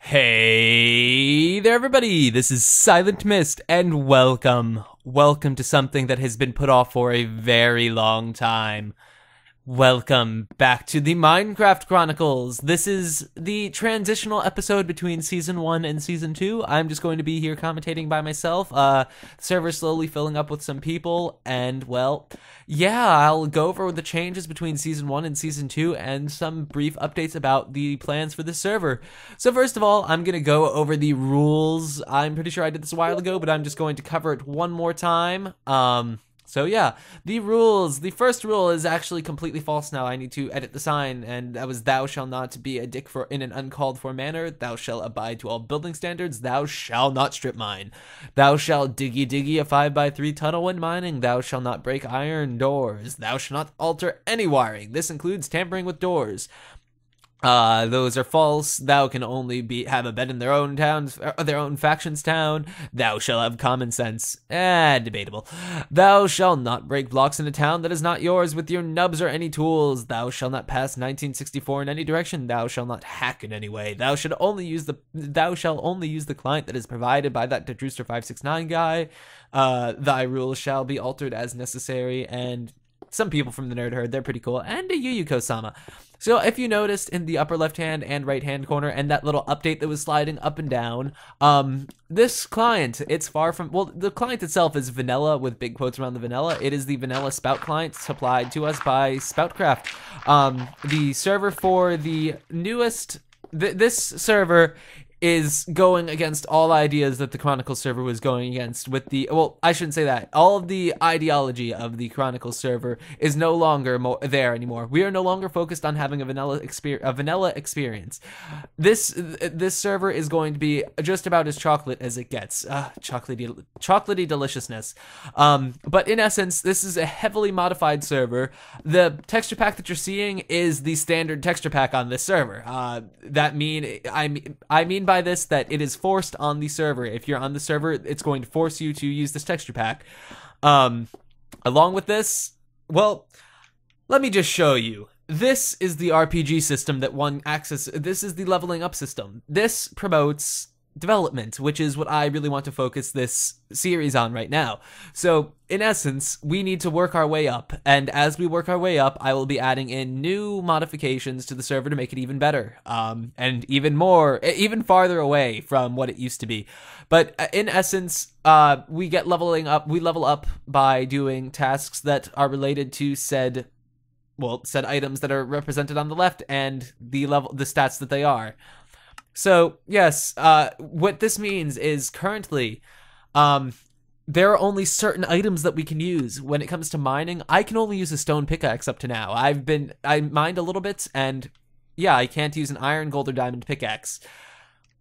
Hey there everybody, this is Silent Myst, and welcome to something that has been put off for a very long time. Welcome back to the Minecraft Chronicles. This is the transitional episode between Season 1 and Season 2. I'm just going to be here commentating by myself. The server's slowly filling up with some people, and well, yeah, I'll go over the changes between Season 1 and Season 2 and some brief updates about the plans for the server. So first of all, I'm going to go over the rules. I'm pretty sure I did this a while ago, but I'm just going to cover it one more time. So yeah, the rules. The first rule is actually completely false now. I need to edit the sign, and that was thou shalt not be a dick in an uncalled for manner. Thou shalt abide to all building standards. Thou shalt not strip mine. Thou shalt diggy a 5x3 tunnel when mining. Thou shalt not break iron doors. Thou shalt not alter any wiring. This includes tampering with doors. Those are false. Thou can only have a bed in their own towns, their own faction's town. Thou shalt have common sense. Debatable. Thou shalt not break blocks in a town that is not yours with your nubs or any tools. Thou shalt not pass 1964 in any direction. Thou shalt not hack in any way. Thou shalt only use the client that is provided by that Drewcraft.dyndns.biz guy. Thy rules shall be altered as necessary, and some people from the nerd herd, they're pretty cool, and a Yuyuko-sama. So if you noticed in the upper left hand and right hand corner and that little update that was sliding up and down, this client, it's far from, well, the client itself is vanilla with big quotes around the vanilla. It is the vanilla spout client supplied to us by Spoutcraft. The server for the newest, this server is going against all ideas that the Chronicles server was going against with the, well, I shouldn't say that. All of the ideology of the Chronicles server is no longer there anymore. We are no longer focused on having a vanilla experience. This server is going to be just about as chocolate as it gets. Chocolatey deliciousness. But in essence, this is a heavily modified server. The texture pack that you're seeing is the standard texture pack on this server. I mean by this that it is forced on the server. If you're on the server, it's going to force you to use this texture pack. Along with this, well, let me just show you. This is the RPG system that one accesses. This is the leveling up system. This promotes development, which is what I really want to focus this series on right now. So in essence, we need to work our way up, and as we work our way up, I will be adding in new modifications to the server to make it even better, and even farther away from what it used to be. But in essence, we level up by doing tasks that are related to said items that are represented on the left and the stats that they are. So, yes, what this means is currently, there are only certain items that we can use. When it comes to mining, I can only use a stone pickaxe up to now. I mined a little bit, and yeah, I can't use an iron, gold, or diamond pickaxe.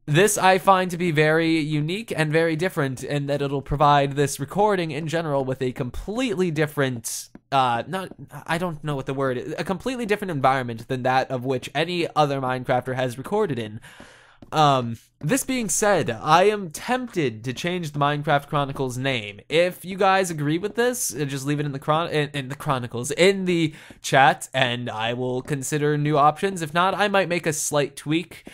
This I find to be very unique and very different in that it'll provide this recording in general with a completely different, I don't know what the word is, a completely different environment than that of which any other Minecrafter has recorded in. This being said, I am tempted to change the Minecraft Chronicles name. If you guys agree with this, just leave it in the chat, and I will consider new options. If not, I might make a slight tweak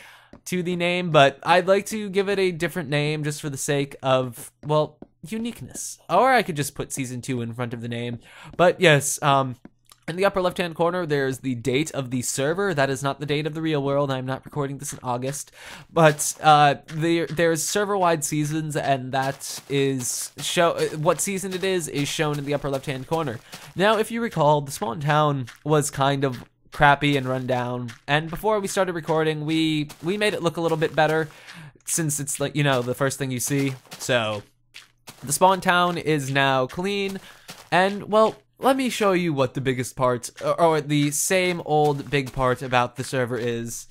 to the name, but I'd like to give it a different name just for the sake of, well, uniqueness. Or I could just put Season 2 in front of the name. But yes, in the upper left-hand corner, there's the date of the server. That is not the date of the real world. I'm not recording this in August. But there's server-wide seasons, and that is what season it is shown in the upper left-hand corner. Now, if you recall, the spawn town was kind of crappy and run down, and before we started recording, we made it look a little bit better, since it's like, you know, the first thing you see. So the spawn town is now clean, and well, let me show you what the biggest part, or the same old big part about the server is.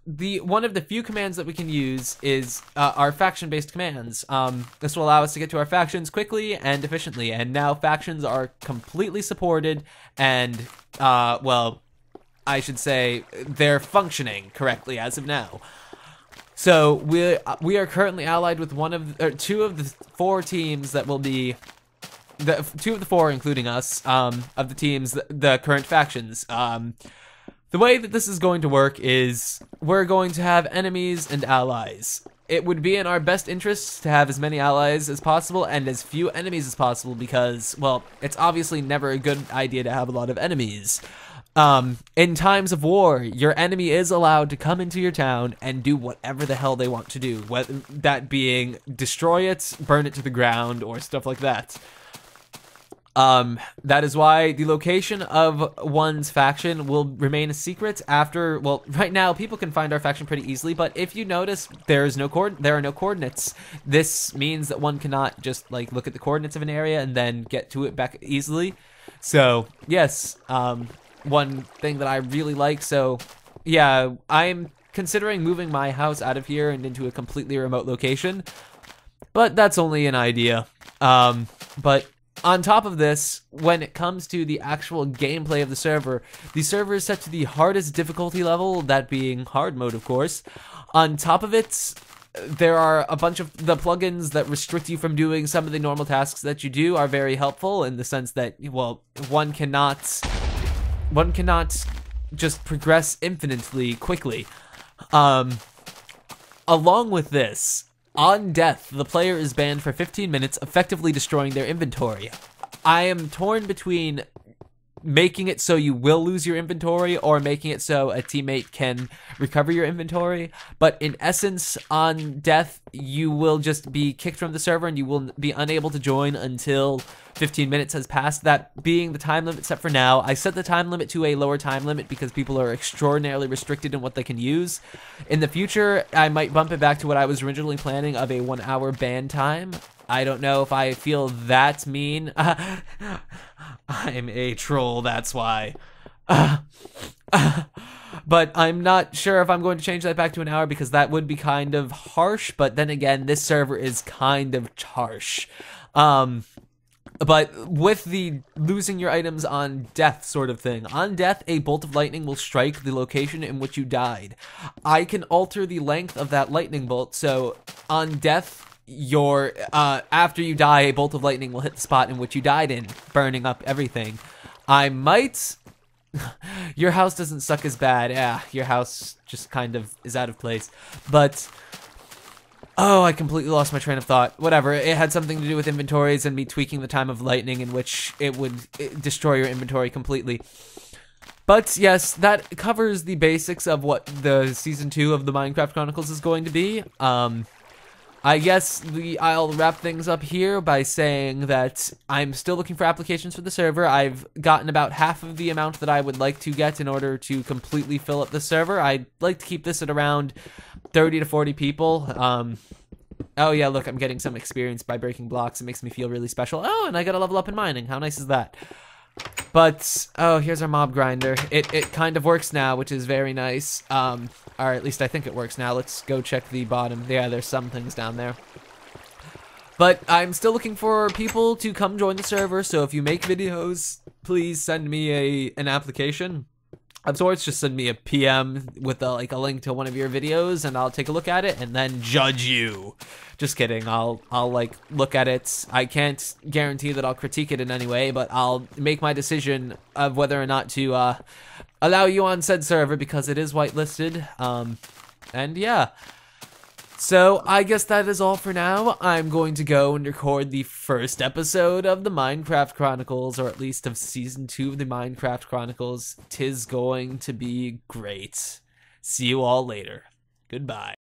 One of the few commands that we can use is our faction-based commands. This will allow us to get to our factions quickly and efficiently, and now factions are completely supported, and, well, I should say they're functioning correctly as of now. So we are currently allied with two of the four teams that will be two of the four, including us, of the teams, the current factions. The way that this is going to work is we're going to have enemies and allies. It would be in our best interests to have as many allies as possible and as few enemies as possible because, well, it's obviously never a good idea to have a lot of enemies. In times of war, your enemy is allowed to come into your town and do whatever the hell they want to do, whether that being destroy it, burn it to the ground, or stuff like that. That is why the location of one's faction will remain a secret after, well, right now people can find our faction pretty easily, but if you notice, there are no coordinates. This means that one cannot just, like, look at the coordinates of an area and then get to it back easily. So, yes, one thing that I really like, so, yeah, I'm considering moving my house out of here and into a completely remote location, but that's only an idea. But on top of this, when it comes to the actual gameplay of the server is set to the hardest difficulty level, that being hard mode, of course. On top of it, there are a bunch of the plugins that restrict you from doing some of the normal tasks that you do are very helpful in the sense that, well, one cannot just progress infinitely quickly. Along with this, on death, the player is banned for 15 minutes, effectively destroying their inventory. I am torn between making it so you will lose your inventory or making it so a teammate can recover your inventory, but in essence, on death, you will just be kicked from the server and you will be unable to join until 15 minutes has passed, that being the time limit set for now. I set the time limit to a lower time limit because people are extraordinarily restricted in what they can use. In the future, I might bump it back to what I was originally planning of a 1 hour ban time. I don't know if I feel that mean. I'm a troll, that's why. But I'm not sure if I'm going to change that back to an hour because that would be kind of harsh, but then again, this server is kind of harsh. But with the losing your items on death sort of thing, on death, a bolt of lightning will strike the location in which you died. I can alter the length of that lightning bolt, so on death, after you die, a bolt of lightning will hit the spot in which you died in, burning up everything. I might... Your house doesn't suck as bad. Yeah, your house just kind of is out of place. But... Oh, I completely lost my train of thought. Whatever, it had something to do with inventories and me tweaking the time of lightning in which it would destroy your inventory completely. But yes, that covers the basics of what the Season 2 of the Minecraft Chronicles is going to be. I guess I'll wrap things up here by saying that I'm still looking for applications for the server. I've gotten about half of the amount that I would like to get in order to completely fill up the server. I'd like to keep this at around 30 to 40 people. Oh yeah, look, I'm getting some experience by breaking blocks. It makes me feel really special. Oh, and I got to level up in mining. How nice is that? But, oh, here's our mob grinder. It kind of works now, which is very nice. Or at least I think it works now. Let's go check the bottom. Yeah, there's some things down there. But I'm still looking for people to come join the server, so if you make videos, please send me an application. Of sorts, just send me a PM with a link to one of your videos, and I'll take a look at it and then judge you. Just kidding. I'll look at it. I can't guarantee that I'll critique it in any way, but I'll make my decision of whether or not to allow you on said server because it is whitelisted. And yeah. So, I guess that is all for now. I'm going to go and record the first episode of the Minecraft Chronicles, or at least of Season 2 of the Minecraft Chronicles. 'Tis going to be great. See you all later. Goodbye.